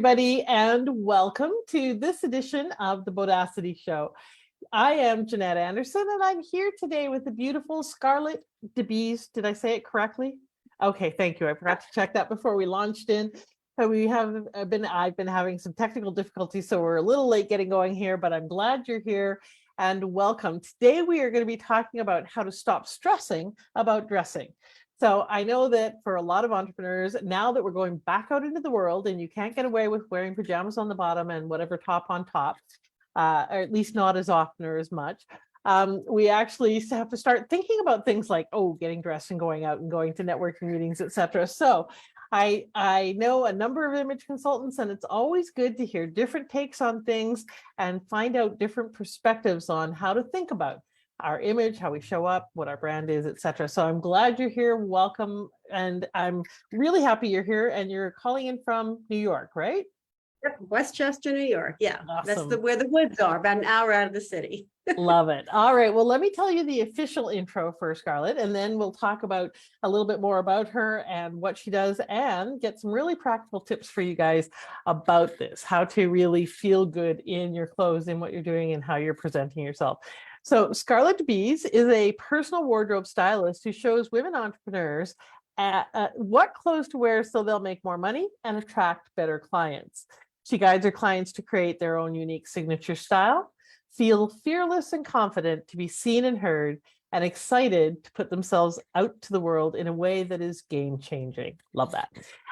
everybody, and welcome to this edition of the Bodacity Show. I am Jeanette Anderson, and I'm here today with the beautiful Scarlett Bease. Did I say it correctly? Okay, thank you. I forgot to check that before we launched in. So I've been having some technical difficulties, so we're a little late getting going here, but I'm glad you're here and welcome. Today we are going to be talking about how to stop stressing about dressing. So I know that for a lot of entrepreneurs, now that we're going back out into the world and you can't get away with wearing pajamas on the bottom and whatever top on top, or at least not as often or as much, we actually have to start thinking about things like, getting dressed and going out and going to networking meetings, etc. So I know a number of image consultants, and it's always good to hear different takes on things and find out different perspectives on how to think about our image, how we show up, what our brand is, etc. So I'm glad you're here. Welcome. And I'm really happy you're here, and you're calling in from New York, right? Yep, Westchester, New York. Yeah, awesome. That's where the woods are, about an hour out of the city. Love it. All right. Well, let me tell you the official intro for Scarlett, and then we'll talk about a little bit more about her and what she does, and get some really practical tips for you guys about this, how to really feel good in your clothes, in what you're doing, and how you're presenting yourself. So Scarlett Bease is a personal wardrobe stylist who shows women entrepreneurs what clothes to wear so they'll make more money and attract better clients. She guides her clients to create their own unique signature style, feel fearless and confident to be seen and heard, and excited to put themselves out to the world in a way that is game-changing. Love that.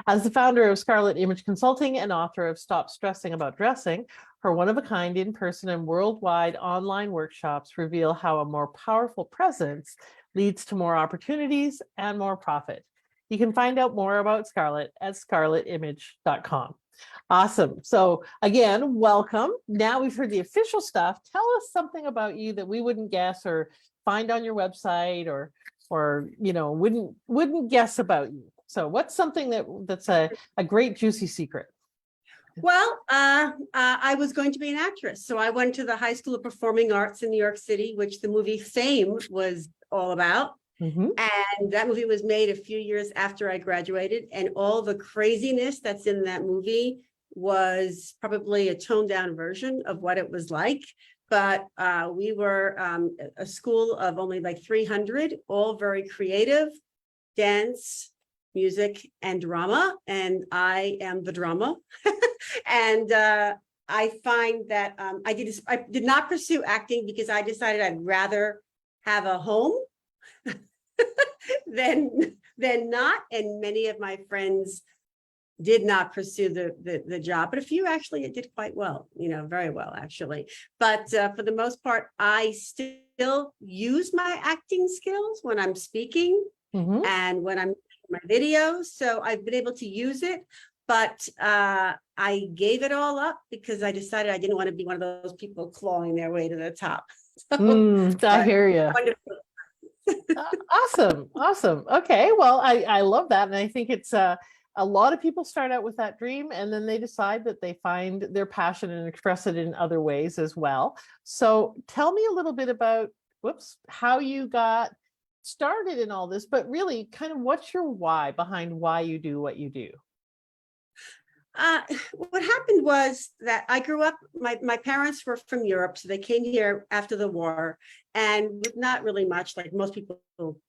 As the founder of Scarlett Image Consulting and author of Stop Stressing About Dressing, her one-of-a-kind in-person and worldwide online workshops reveal how a more powerful presence leads to more opportunities and more profit. You can find out more about Scarlett at scarlettimage.com. Awesome. So again, welcome. Now we've heard the official stuff. Tell us something about you that we wouldn't guess or find on your website, or wouldn't guess about you. So what's something that's a great juicy secret? Well, I was going to be an actress, so I went to the High School of Performing Arts in New York City, which the movie Fame was all about. Mm-hmm. And that movie was made a few years after I graduated, and all the craziness that's in that movie was probably a toned down version of what it was like. But we were a school of only like 300, all very creative, dance, music, and drama. And I am the drama. And I find that I did not pursue acting because I decided I'd rather have a home than not. And many of my friends did not pursue the job, but a few actually did quite well, very well, actually. But for the most part, I still use my acting skills when I'm speaking mm-hmm. and when I'm making my videos. So I've been able to use it, but I gave it all up because I decided I didn't want to be one of those people clawing their way to the top. So, I hear you. Awesome. Okay, well, I love that, and I think it's a lot of people start out with that dream, and then they decide that they find their passion and express it in other ways as well. So tell me a little bit about how you got started in all this, but really kind of what's your why behind why you do what you do? What happened was that I grew up, my parents were from Europe, so they came here after the war, and with not really much, like most people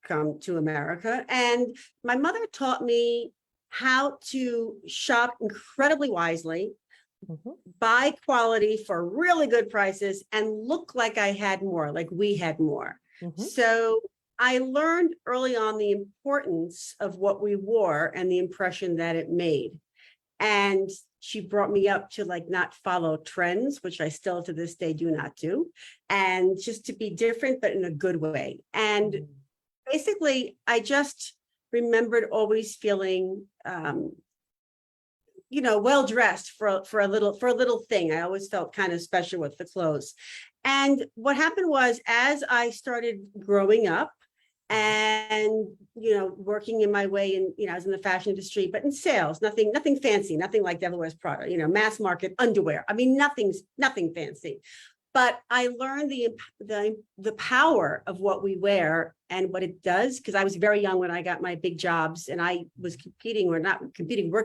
come to America. And my mother taught me how to shop incredibly wisely, mm-hmm. buy quality for really good prices, and look like I had more, like we had more. Mm-hmm. So I learned early on the importance of what we wore and the impression that it made. And she brought me up to not follow trends, which I still to this day do not do, and just to be different, but in a good way. And basically, I just remembered always feeling, well dressed for a little thing. I always felt kind of special with the clothes. And what happened was, as I started growing up, and working in my way in I was in the fashion industry, but in sales, nothing fancy, nothing like Devil Wears Prada, mass market underwear. I mean, nothing fancy. But I learned the power of what we wear and what it does, because I was very young when I got my big jobs, and I was working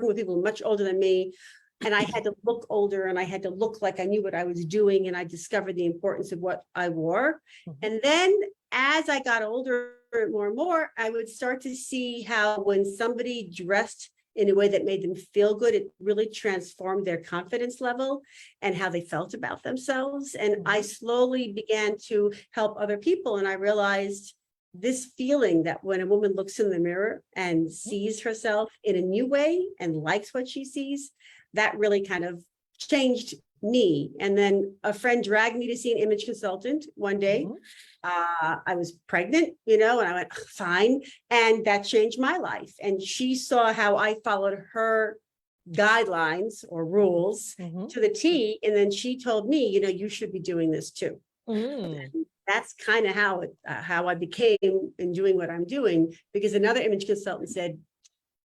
with people much older than me, and I had to look older and I had to look like I knew what I was doing. And I discovered the importance of what I wore. And then as I got older more and more, I would start to see how when somebody dressed in a way that made them feel good, it really transformed their confidence level and how they felt about themselves. And I slowly began to help other people. And I realized this feeling that when a woman looks in the mirror and sees herself in a new way and likes what she sees, that really kind of changed me. And then a friend dragged me to see an image consultant one day. I was pregnant, and I went, fine. And that changed my life. And she saw how I followed her guidelines or rules to the T. And then she told me, you should be doing this too. That's kind of how I became in doing what I'm doing, because another image consultant said,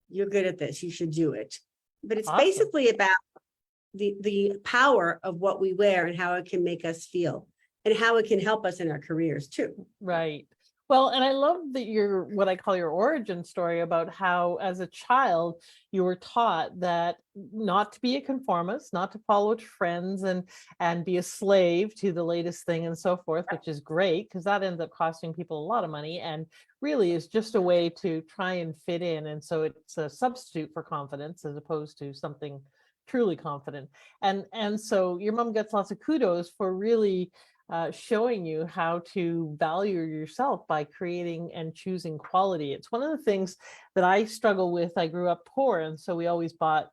you're good at this, you should do it. But it's basically about the power of what we wear and how it can make us feel and how it can help us in our careers too. Right. Well, and I love that what I call your origin story about how as a child you were taught that not to be a conformist, not to follow trends and be a slave to the latest thing and so forth, which is great because that ends up costing people a lot of money and really is just a way to try and fit in. And so it's a substitute for confidence as opposed to something truly confident. And so your mom gets lots of kudos for really showing you how to value yourself by creating and choosing quality. It's one of the things that I struggle with. I grew up poor, and so we always bought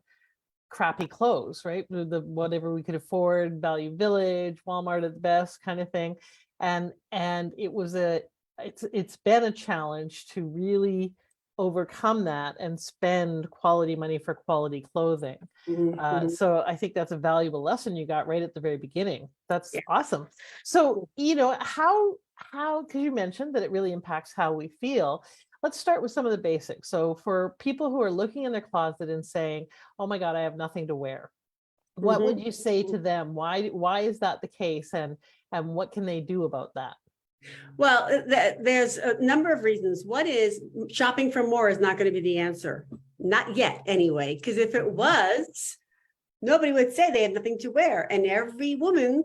crappy clothes, right? Whatever we could afford, Value Village, Walmart at the best kind of thing. And it's been a challenge to really overcome that and spend quality money for quality clothing. So I think that's a valuable lesson you got right at the very beginning. That's awesome. So, how, because you mentioned that it really impacts how we feel. Let's start with some of the basics. So for people who are looking in their closet and saying, oh my God, I have nothing to wear. What would you say to them? Why is that the case? And what can they do about that? Well, there's a number of reasons. One is shopping for more is not going to be the answer. Not yet, anyway, because if it was, nobody would say they had nothing to wear. And every woman,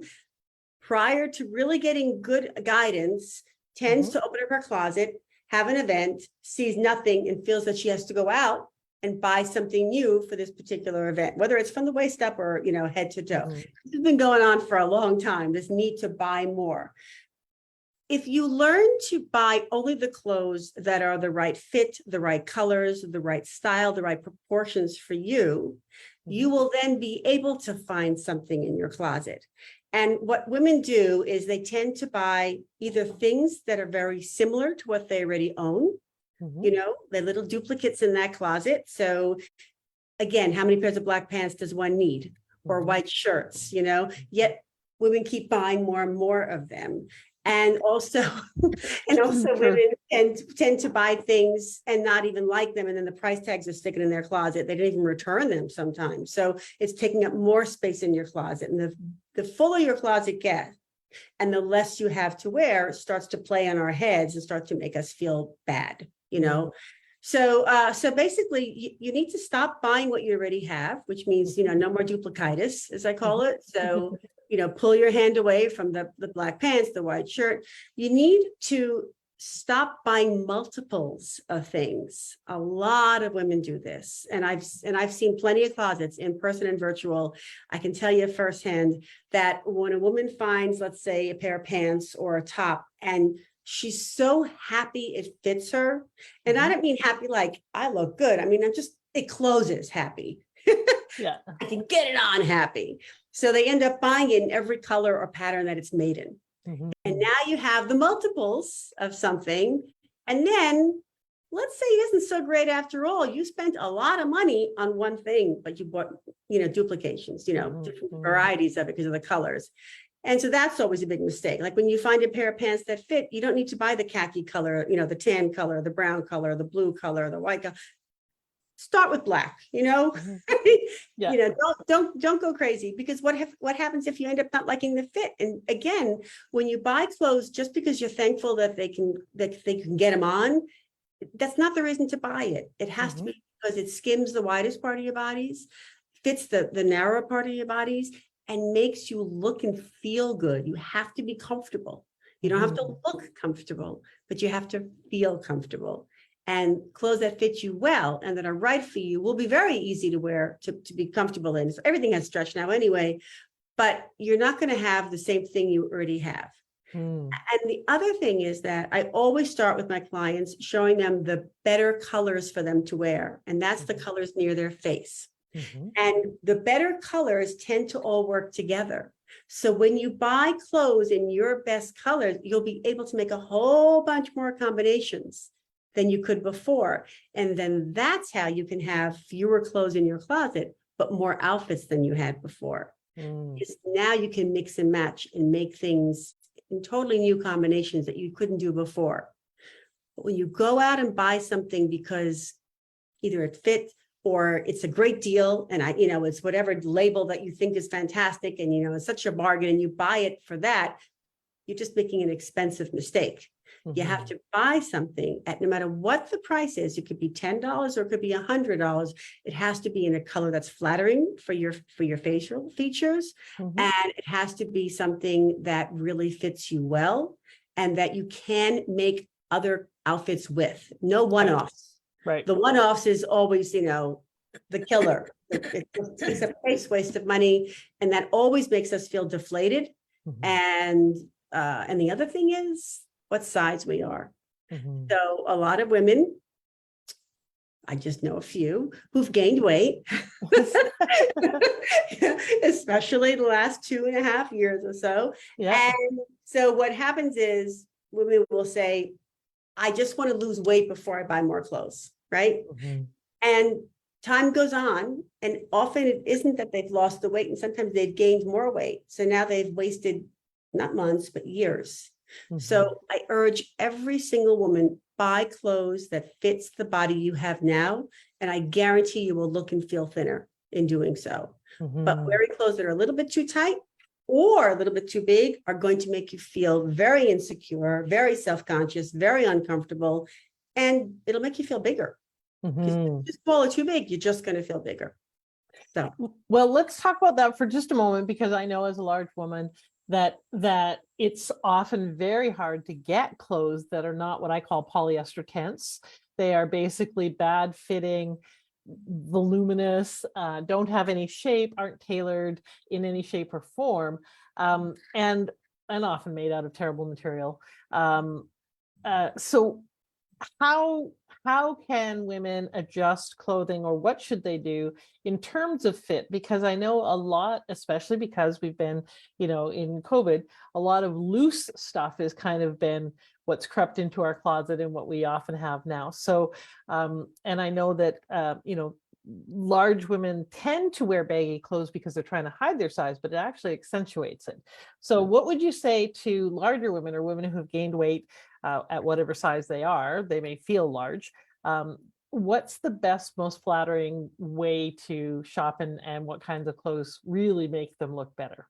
prior to really getting good guidance, tends to open up her closet, have an event, sees nothing, and feels that she has to go out and buy something new for this particular event, whether it's from the waist up or, head to toe. This has been going on for a long time, this need to buy more. If you learn to buy only the clothes that are the right fit, the right colors, the right style, the right proportions for you, you will then be able to find something in your closet. And what women do is they tend to buy either things that are very similar to what they already own, they're little duplicates in that closet. So again, how many pairs of black pants does one need? Or white shirts, yet women keep buying more and more of them. And also women tend to buy things and not even like them. And then the price tags are sticking in their closet. They don't even return them sometimes. So it's taking up more space in your closet. And the fuller your closet gets and the less you have to wear starts to play on our heads and start to make us feel bad, So basically you need to stop buying what you already have, which means, no more duplicatus, as I call it. So pull your hand away from the black pants, the white shirt. You need to stop buying multiples of things. A lot of women do this. And I've seen plenty of closets in person and virtual. I can tell you firsthand that when a woman finds, let's say, a pair of pants or a top, and she's so happy it fits her. And I don't mean happy like I look good. I mean, it closes happy. I can get it on happy. So they end up buying it in every color or pattern that it's made in. And now you have the multiples of something. And then let's say it isn't so great after all. You spent a lot of money on one thing, but you bought, duplications, different varieties of it because of the colors. And so that's always a big mistake. Like when you find a pair of pants that fit, you don't need to buy the khaki color, the tan color, the brown color, the blue color, the white color. Start with black, don't go crazy, because what happens if you end up not liking the fit? And again, when you buy clothes, just because you're thankful that they can get them on, that's not the reason to buy it. It has to be because it skims the widest part of your bodies, fits the narrower part of your bodies and makes you look and feel good. You have to be comfortable. You don't have to look comfortable, but you have to feel comfortable. And clothes that fit you well and that are right for you will be very easy to wear, to be comfortable in. So everything has stretch now anyway, but you're not going to have the same thing you already have. And the other thing is that I always start with my clients showing them the better colors for them to wear. And that's the colors near their face. And the better colors tend to all work together. So when you buy clothes in your best colors, you'll be able to make a whole bunch more combinations than you could before. And then that's how you can have fewer clothes in your closet, but more outfits than you had before. Because now you can mix and match and make things in totally new combinations that you couldn't do before. But when you go out and buy something because either it fits or it's a great deal and it's whatever label that you think is fantastic and it's such a bargain and you buy it for that, you're just making an expensive mistake. You have to buy something at no matter what the price is. It could be $10 or it could be $100. It has to be in a color that's flattering for your facial features. And it has to be something that really fits you well and that you can make other outfits with. No one-offs. Right. The one-offs is always, the killer. It's a waste of money. And that always makes us feel deflated. And the other thing is what size we are. So a lot of women, I just know a few who've gained weight, especially the last 2.5 years or so. And so what happens is women will say, I just want to lose weight before I buy more clothes, right? And time goes on, and often it isn't that they've lost the weight, and sometimes they've gained more weight. So now they've wasted not months, but years. So I urge every single woman, buy clothes that fits the body you have now, and I guarantee you will look and feel thinner in doing so. But wearing clothes that are a little bit too tight or a little bit too big are going to make you feel very insecure, very self-conscious, very uncomfortable, and it'll make you feel bigger. Too small or too big, you're just going to feel bigger. So, well, let's talk about that for just a moment, because I know as a large woman that it's often very hard to get clothes that are not what I call polyester tense. They are basically bad fitting, voluminous, don't have any shape, aren't tailored in any shape or form, and often made out of terrible material. So how can women adjust clothing, or what should they do in terms of fit? Because I know a lot, especially because we've been, in COVID, a lot of loose stuff has kind of been what's crept into our closet and what we often have now. So, and I know that, large women tend to wear baggy clothes because they're trying to hide their size, but it actually accentuates it. So what would you say to larger women or women who have gained weight at whatever size they are? They may feel large. What's the best, most flattering way to shop, and what kinds of clothes really make them look better?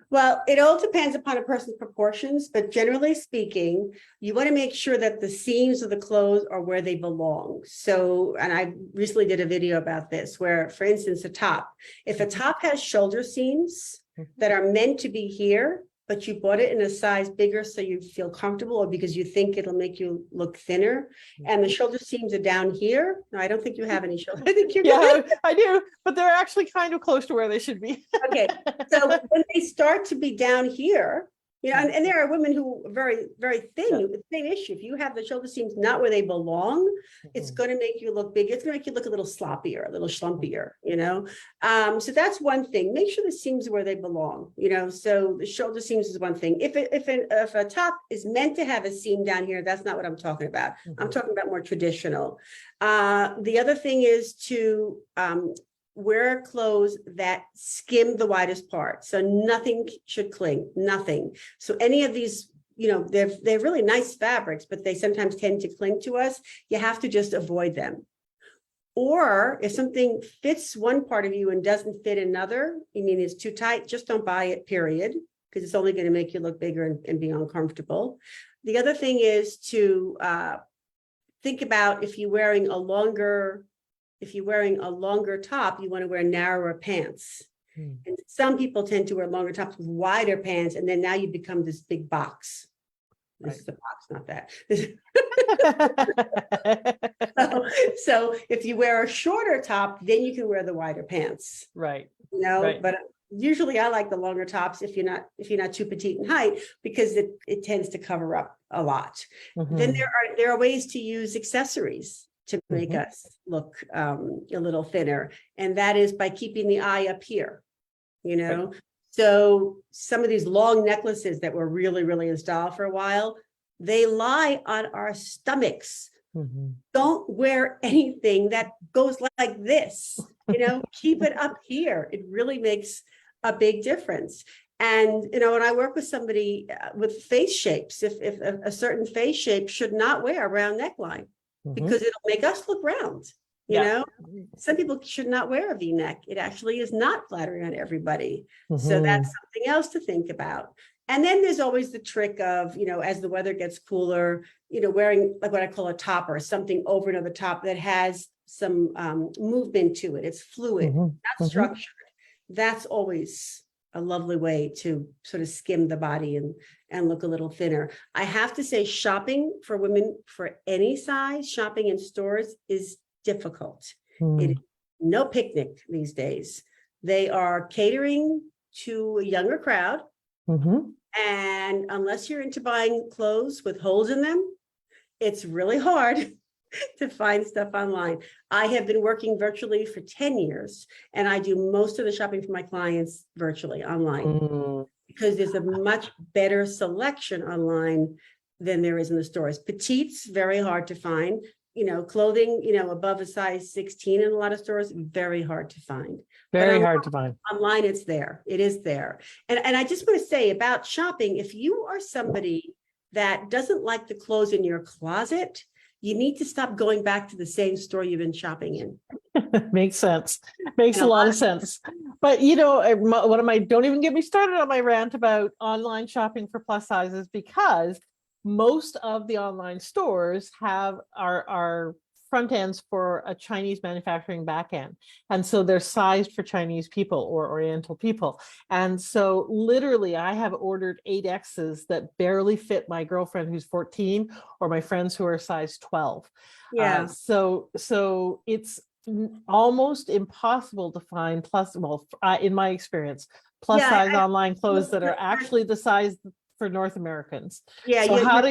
well, it all depends upon a person's proportions, but generally speaking, you want to make sure that the seams of the clothes are where they belong. So, and I recently did a video about this where, for instance, if a top has shoulder seams that are meant to be here, but you bought it in a size bigger so you feel comfortable, or because you think it'll make you look thinner, and the shoulder seams are down here. No, I don't think you have any shoulder. I think you're good. I do, but they're actually kind of close to where they should be. Okay, so when they start to be down here, and there are women who are very, very thin, the same issue. If you have the shoulder seams not where they belong, it's going to make you look big. It's going to make you look a little sloppier, a little schlumpier, So that's one thing. Make sure the seams are where they belong, so the shoulder seams is one thing. If a top is meant to have a seam down here, that's not what I'm talking about. I'm talking about more traditional. The other thing is to wear clothes that skim the widest part. So nothing should cling, nothing. So any of these, they're really nice fabrics, but they sometimes tend to cling to us. You have to just avoid them. Or if something fits one part of you and doesn't fit another, it's too tight, just don't buy it, period, because it's only going to make you look bigger and be uncomfortable. The other thing is to think about if you're wearing a longer if you're wearing a longer top, you want to wear narrower pants. And some people tend to wear longer tops with wider pants, and then now you become this big box. This is the box, not that. So if you wear a shorter top, then you can wear the wider pants. Right. You know, Right. but usually I like the longer tops if you're not too petite in height, because it tends to cover up a lot. Then there are ways to use accessories to make us look a little thinner, and that is by keeping the eye up here, you know. So some of these long necklaces that were really, really in style for a while, they lie on our stomachs. Don't wear anything that goes like this, you know, keep it up here. It really makes a big difference. And, you know, when I work with somebody with face shapes, if a certain face shape should not wear a round neckline, because it'll make us look round. You know, some people should not wear a V-neck. It actually is not flattering on everybody. So that's something else to think about. And then there's always the trick of, you know, as the weather gets cooler, you know, wearing like what I call a topper, something over another top that has some movement to it. It's fluid, not structured. That's always a lovely way to sort of skim the body and look a little thinner. I have to say, shopping for women for any size, shopping in stores is difficult. It is no picnic these days. They are catering to a younger crowd. And unless you're into buying clothes with holes in them, it's really hard to find stuff online. I have been working virtually for 10 years, and I do most of the shopping for my clients virtually online, because there's a much better selection online than there is in the stores. Petites, very hard to find. You know, clothing, you know, above a size 16 in a lot of stores, very hard to find. Very hard to find. Online, it's there. It is there. And I just want to say about shopping, if you are somebody that doesn't like the clothes in your closet, you need to stop going back to the same store you've been shopping in. Makes sense. Makes a lot of sense. But, you know, one of my, don't even get me started on my rant about online shopping for plus sizes, because most of the online stores have our front ends for a Chinese manufacturing back end. And so they're sized for Chinese people or Oriental people. And so literally I have ordered 8Xs that barely fit my girlfriend who's 14 or my friends who are size 12. So it's almost impossible to find in my experience, plus size online clothes that are actually the size for North Americans. So how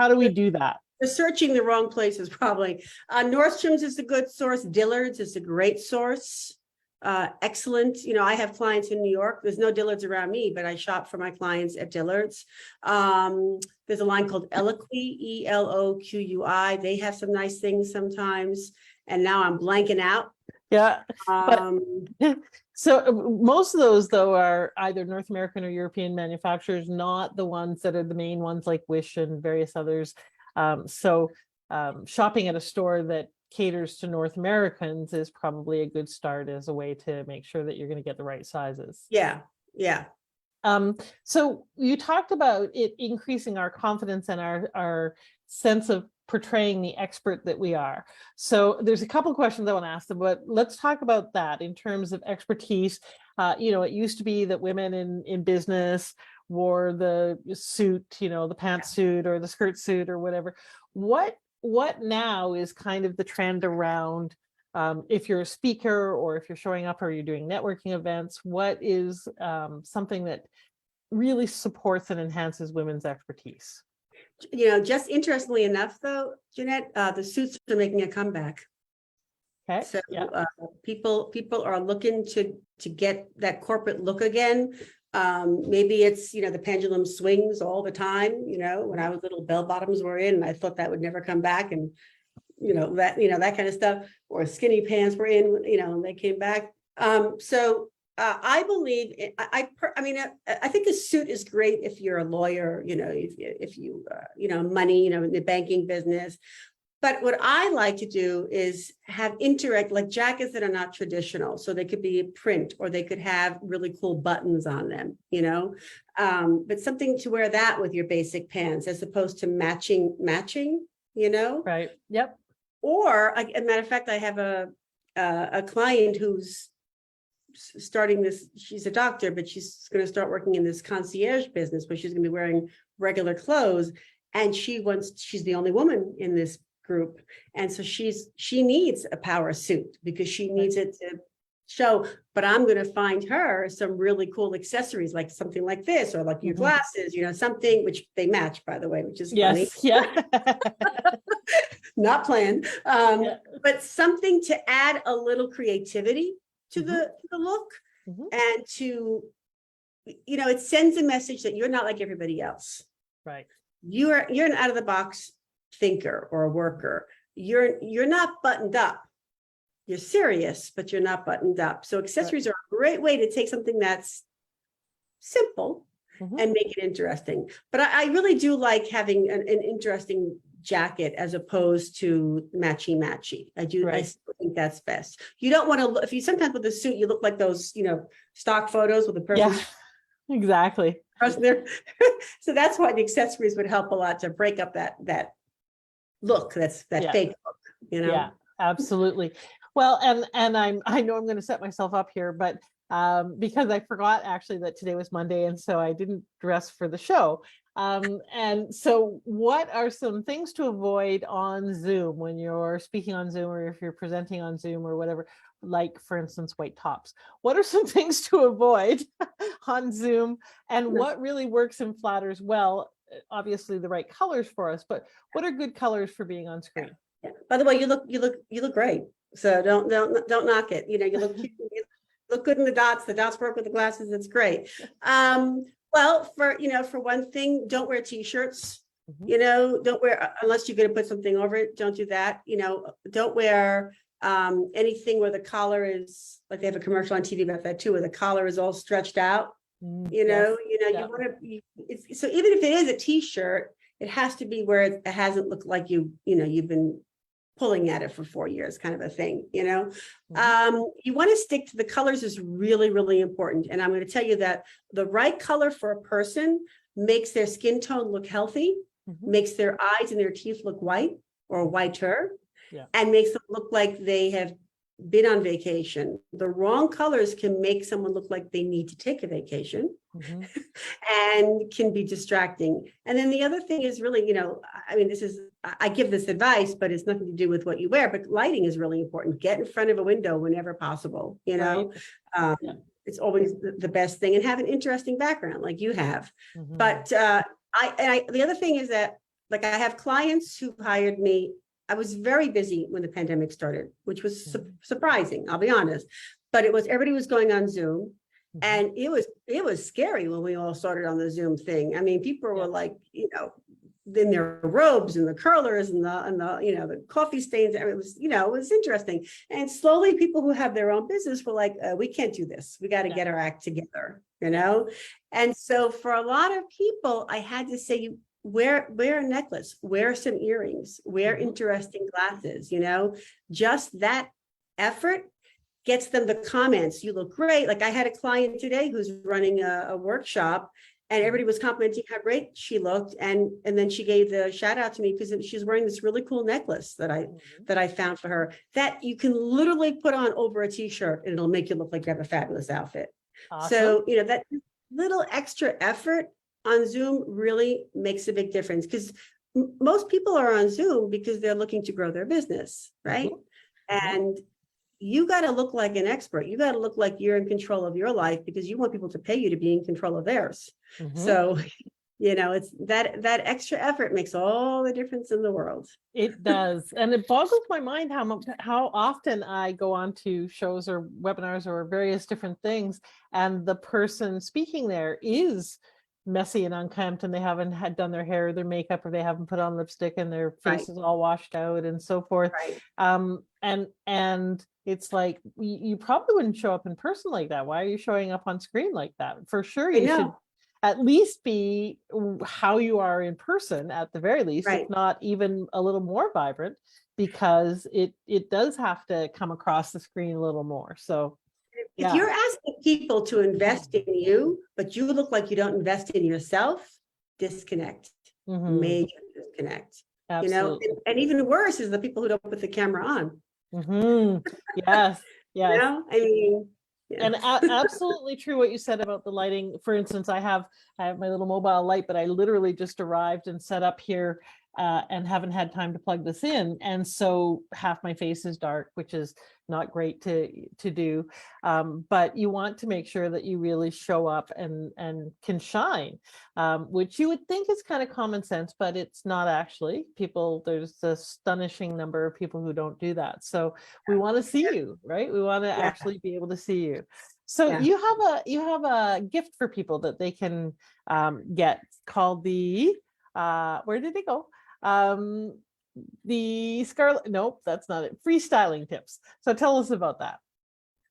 do we do that? You're searching the wrong places, probably. Nordstrom's is a good source. Dillard's is a great source. Excellent. You know, I have clients in New York. There's no Dillard's around me, but I shop for my clients at Dillard's. There's a line called Eloqui, Eloqui. They have some nice things sometimes. And now I'm blanking out. Yeah. So most of those, though, are either North American or European manufacturers, not the ones that are the main ones like Wish and various others. Shopping at a store that caters to North Americans is probably a good start as a way to make sure that you're going to get the right sizes. Yeah. So you talked about it increasing our confidence and our sense of portraying the expert that we are. So there's a couple of questions I want to ask them, but let's talk about that in terms of expertise. You know, it used to be that women in business wore the suit, you know, the pantsuit or the skirt suit or whatever. What now is kind of the trend around if you're a speaker or if you're showing up or you're doing networking events, what is something that really supports and enhances women's expertise? You know, just interestingly enough, though, Jeanette, the suits are making a comeback. Okay. So people are looking to get that corporate look again. Maybe it's, you know, the pendulum swings all the time. You know, when I was little, bell bottoms were in, and I thought that would never come back, and that kind of stuff. Or skinny pants were in, you know, and they came back. I believe, I think a suit is great if you're a lawyer, you know, if you, money, you know, in the banking business. But what I like to do is have like jackets that are not traditional. So they could be a print, or they could have really cool buttons on them, you know, but something to wear that with your basic pants as opposed to matching, you know? Right. Yep. Or, as a matter of fact, I have a a client who's starting this, she's a doctor, but she's going to start working in this concierge business where she's going to be wearing regular clothes. And she's the only woman in this group. And so she needs a power suit because she needs it to show, but I'm going to find her some really cool accessories, like something like this, or like your glasses, something which they match, by the way, which is funny. Yeah. Not planned. But something to add a little creativity to the look, and to, it sends a message that you're not like everybody else. Right. You're an out of the box thinker or a worker. You're not buttoned up. You're serious, but you're not buttoned up. So accessories are a great way to take something that's simple and make it interesting. But I really do like having an interesting jacket as opposed to matchy. I still think that's best. You don't want to, if you sometimes with a suit, you look like those, stock photos with the person. Yeah, exactly. There. So that's why the accessories would help a lot to break up that look, that fake look, Yeah, absolutely. Well, and I know I'm going to set myself up here, but because I forgot actually that today was Monday, and so I didn't dress for the show. And so what are some things to avoid on Zoom when you're speaking on Zoom, or if you're presenting on Zoom or whatever, like for instance, white tops? What are some things to avoid on Zoom, and what really works and flatters well? Obviously the right colors for us, but what are good colors for being on screen? Yeah. By the way, you look great. So don't knock it. You look cute. You look good in the dots. The dots work with the glasses. It's great. Well, for one thing, don't wear t-shirts. Don't wear, unless you're going to put something over it. Don't do that. Don't wear anything where the collar is, like they have a commercial on TV about that too, where the collar is all stretched out. You want to. So even if it is a t-shirt, it has to be where it hasn't looked like you've been pulling at it for 4 years, kind of a thing. You want to stick to the colors is really, really important. And I'm going to tell you that the right color for a person makes their skin tone look healthy, makes their eyes and their teeth look white or whiter, and makes them look like they have been on vacation. The wrong colors can make someone look like they need to take a vacation and can be distracting. And then the other thing is really, I give this advice, but it's nothing to do with what you wear, but lighting is really important. Get in front of a window whenever possible, It's always the best thing, and have an interesting background like you have. But the other thing is that, like, I have clients who hired me. I was very busy when the pandemic started, which was surprising, I'll be honest, but everybody was going on Zoom, and it was scary when we all started on the Zoom thing. I mean, people were like, in their robes and the curlers and the coffee stains. I mean, it was interesting. And slowly people who have their own business were like, we can't do this. We got to get our act together, And so for a lot of people, I had to say, wear a necklace, wear some earrings, wear interesting glasses, just that effort gets them the comments. You look great. Like I had a client today who's running a workshop, and everybody was complimenting how great she looked. And then she gave the shout out to me because she's wearing this really cool necklace that I found for her that you can literally put on over a t-shirt and it'll make you look like you have a fabulous outfit. Awesome. So, that little extra effort on Zoom really makes a big difference, because most people are on Zoom because they're looking to grow their business, right? And you got to look like an expert. You got to look like you're in control of your life, because you want people to pay you to be in control of theirs. So, it's that extra effort makes all the difference in the world. It does. And it boggles my mind how often I go on to shows or webinars or various different things, and the person speaking there is messy and unkempt, and they haven't done their hair or their makeup, or they haven't put on lipstick, and their face is all washed out and so forth. And it's like, you probably wouldn't show up in person like that. Why are you showing up on screen like that? For sure, you should at least be how you are in person, at the very least, if not even a little more vibrant, because it does have to come across the screen a little more. So if you're asking people to invest in you, but you look like you don't invest in yourself, disconnect. Major disconnect. Absolutely. And even worse is the people who don't put the camera on. Yes, You yes. know, I mean, yeah. And absolutely true what you said about the lighting. For instance, I have my little mobile light, but I literally just arrived and set up here and haven't had time to plug this in. And so half my face is dark, which is not great to do. But you want to make sure that you really show up and can shine, which you would think is kind of common sense, but it's not actually. There's a astonishing number of people who don't do that. So we want to see you, right? We want to Yeah. actually be able to see you. So Yeah. you have a gift for people that they can get called the where did they go? Um, the Scarlet. Nope, that's not it. Freestyling tips. So tell us about that.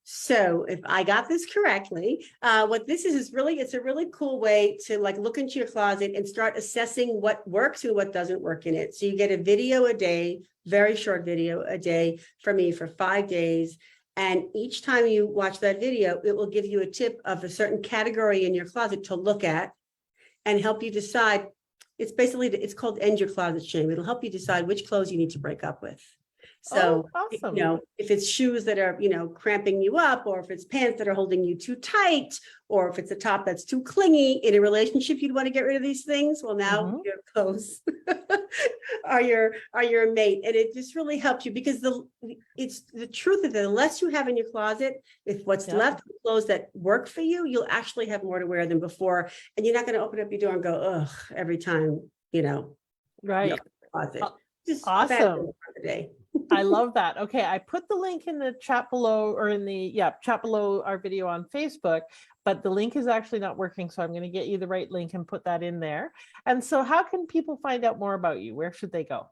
So if I got this correctly, what this is really, it's a really cool way to like look into your closet and start assessing what works and what doesn't work in it. So you get a video a day, very short video a day from me for 5 days. And each time you watch that video, it will give you a tip of a certain category in your closet to look at and help you decide. It's called End Your Closet Shame. It'll help you decide which clothes you need to break up with. Oh, So, awesome. if it's shoes that are, cramping you up, or if it's pants that are holding you too tight, or if it's a top that's too clingy in a relationship, you'd want to get rid of these things. Well, now Mhm. your clothes are your mate. And it just really helps you because it's the truth of it. The less you have in your closet, if what's Yep. left of clothes that work for you, you'll actually have more to wear than before. And you're not going to open up your door and go, ugh, every time, you Right. open the closet. Aw- Just bad Awesome. for the day. I love that. Okay, I put the link in the chat below, or in the chat below our video on Facebook, but the link is actually not working. So I'm going to get you the right link and put that in there. And so how can people find out more about you? Where should they go?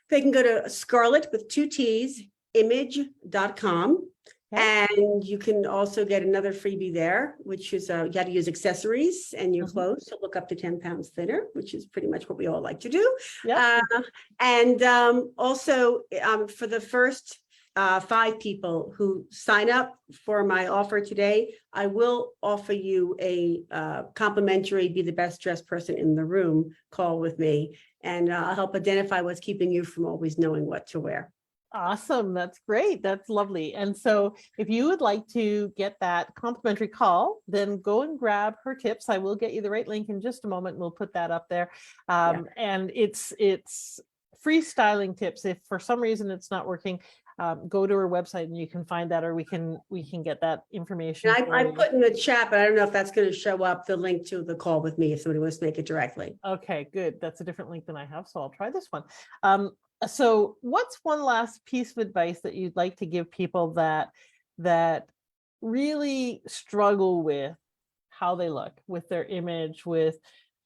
They can go to Scarlett with 2 T's, image.com. Okay. And you can also get another freebie there, which is you got to use accessories and your Mhm. clothes to look up to 10 pounds thinner, which is pretty much what we all like to do. Yep. And also for the first 5 people who sign up for my offer today, I will offer you a complimentary Be the Best Dressed Person in the Room call with me. And I'll help identify what's keeping you from always knowing what to wear. Awesome. That's great. That's lovely. And so if you would like to get that complimentary call, then go and grab her tips. I will get you the right link in just a moment. And we'll put that up there. And it's freestyling tips. If for some reason it's not working, go to her website and you can find that, or we can get that information. And for I you. put in the chat, but I don't know if that's going to show up the link to the call with me if somebody wants to make it directly. Okay, good. That's a different link than I have, so I'll try this one. So what's one last piece of advice that you'd like to give people that really struggle with how they look, with their image, with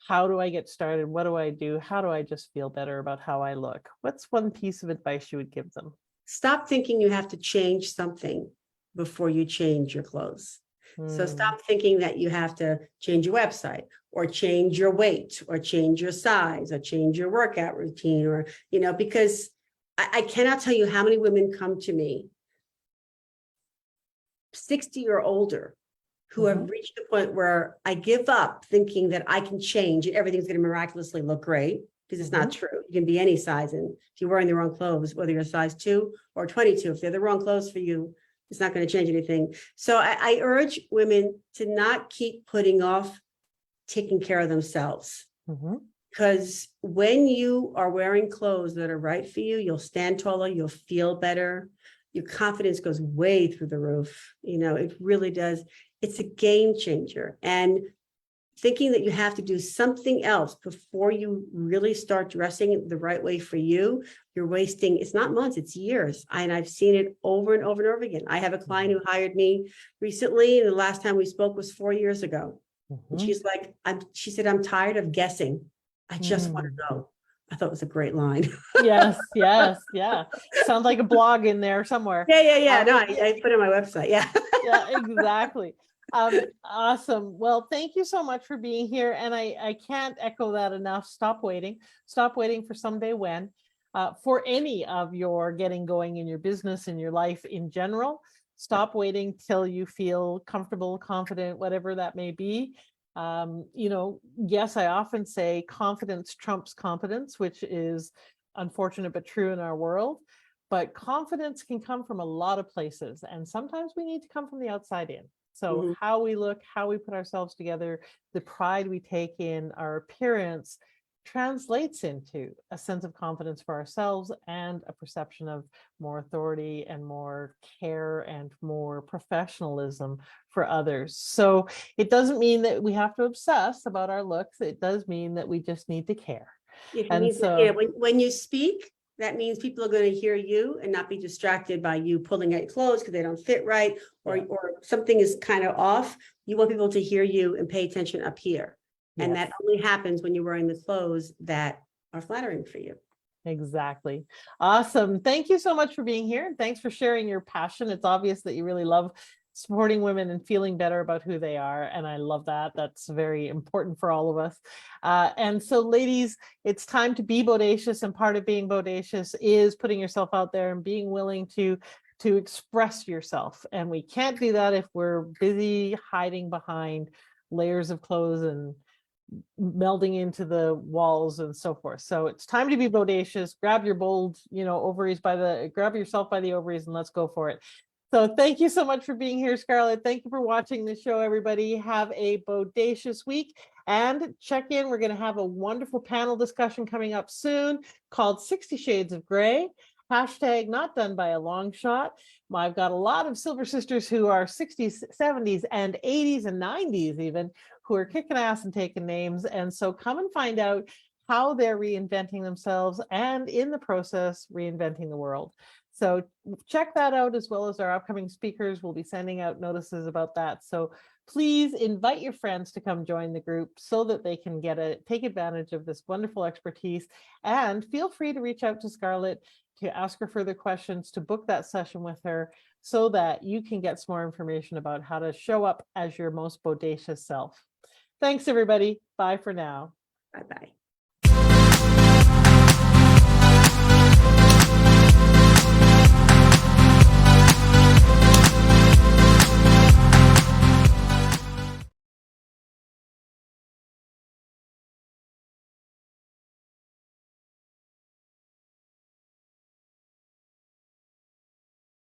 how do I get started? What do I do? How do I just feel better about how I look? What's one piece of advice you would give them? Stop thinking you have to change something before you change your clothes. So stop thinking that you have to change your website or change your weight or change your size or change your workout routine, or, because I cannot tell you how many women come to me 60 or older who have reached the point where I give up thinking that I can change and everything's going to miraculously look great, because it's not true. You can be any size. And if you're wearing the wrong clothes, whether you're a size 2 or 22, if they're the wrong clothes for you, it's not going to change anything. So I urge women to not keep putting off taking care of themselves. Because when you are wearing clothes that are right for you, you'll stand taller, you'll feel better. Your confidence goes way through the roof. It really does. It's a game changer. And thinking that you have to do something else before you really start dressing the right way for you, you're wasting, it's not months, it's years. And I've seen it over and over and over again. I have a client who hired me recently, and the last time we spoke was 4 years ago. And she's like, she said, I'm tired of guessing. I just want to know. I thought it was a great line. Yes, yeah. Sounds like a blog in there somewhere. Yeah. No, I put it on my website. Yeah. Yeah, exactly. Awesome. Well, thank you so much for being here. And I can't echo that enough. Stop waiting for someday when, for any of your getting going in your business, in your life in general. Stop waiting till you feel comfortable, confident, whatever that may be. Yes, I often say confidence trumps competence, which is unfortunate but true in our world. but confidence can come from a lot of places. And sometimes we need to come from the outside in. So Mhm. how we look, how we put ourselves together, the pride we take in our appearance translates into a sense of confidence for ourselves and a perception of more authority and more care and more professionalism for others. So it doesn't mean that we have to obsess about our looks. It does mean that we just need to care. It And means that, so yeah, when you speak, that means people are going to hear you and not be distracted by you pulling at clothes because they don't fit right, or Yeah. or something is kind of off. You want people to hear you and pay attention up here. And yes. that only happens when you're wearing the clothes that are flattering for you. Exactly. Awesome. Thank you so much for being here. And thanks for sharing your passion. It's obvious that you really love supporting women and feeling better about who they are. And I love that. That's very important for all of us. And so, ladies, it's time to be bodacious. And part of being bodacious is putting yourself out there and being willing to express yourself. And we can't do that if we're busy hiding behind layers of clothes and melding into the walls and so forth. So it's time to be bodacious. Grab your bold, ovaries grab yourself by the ovaries and let's go for it. So thank you so much for being here, Scarlett. Thank you for watching the show, everybody. Have a bodacious week and check in. We're going to have a wonderful panel discussion coming up soon called 60 Shades of Grey. Hashtag not done by a long shot. I've got a lot of Silver Sisters who are 60s, 70s, and 80s and 90s even, who are kicking ass and taking names. And so come and find out how they're reinventing themselves and in the process, reinventing the world. So check that out, as well as our upcoming speakers. We'll be sending out notices about that. So please invite your friends to come join the group so that they can take advantage of this wonderful expertise. And feel free to reach out to Scarlett to ask her further questions, to book that session with her so that you can get some more information about how to show up as your most bodacious self. Thanks, everybody. Bye for now. Bye-bye.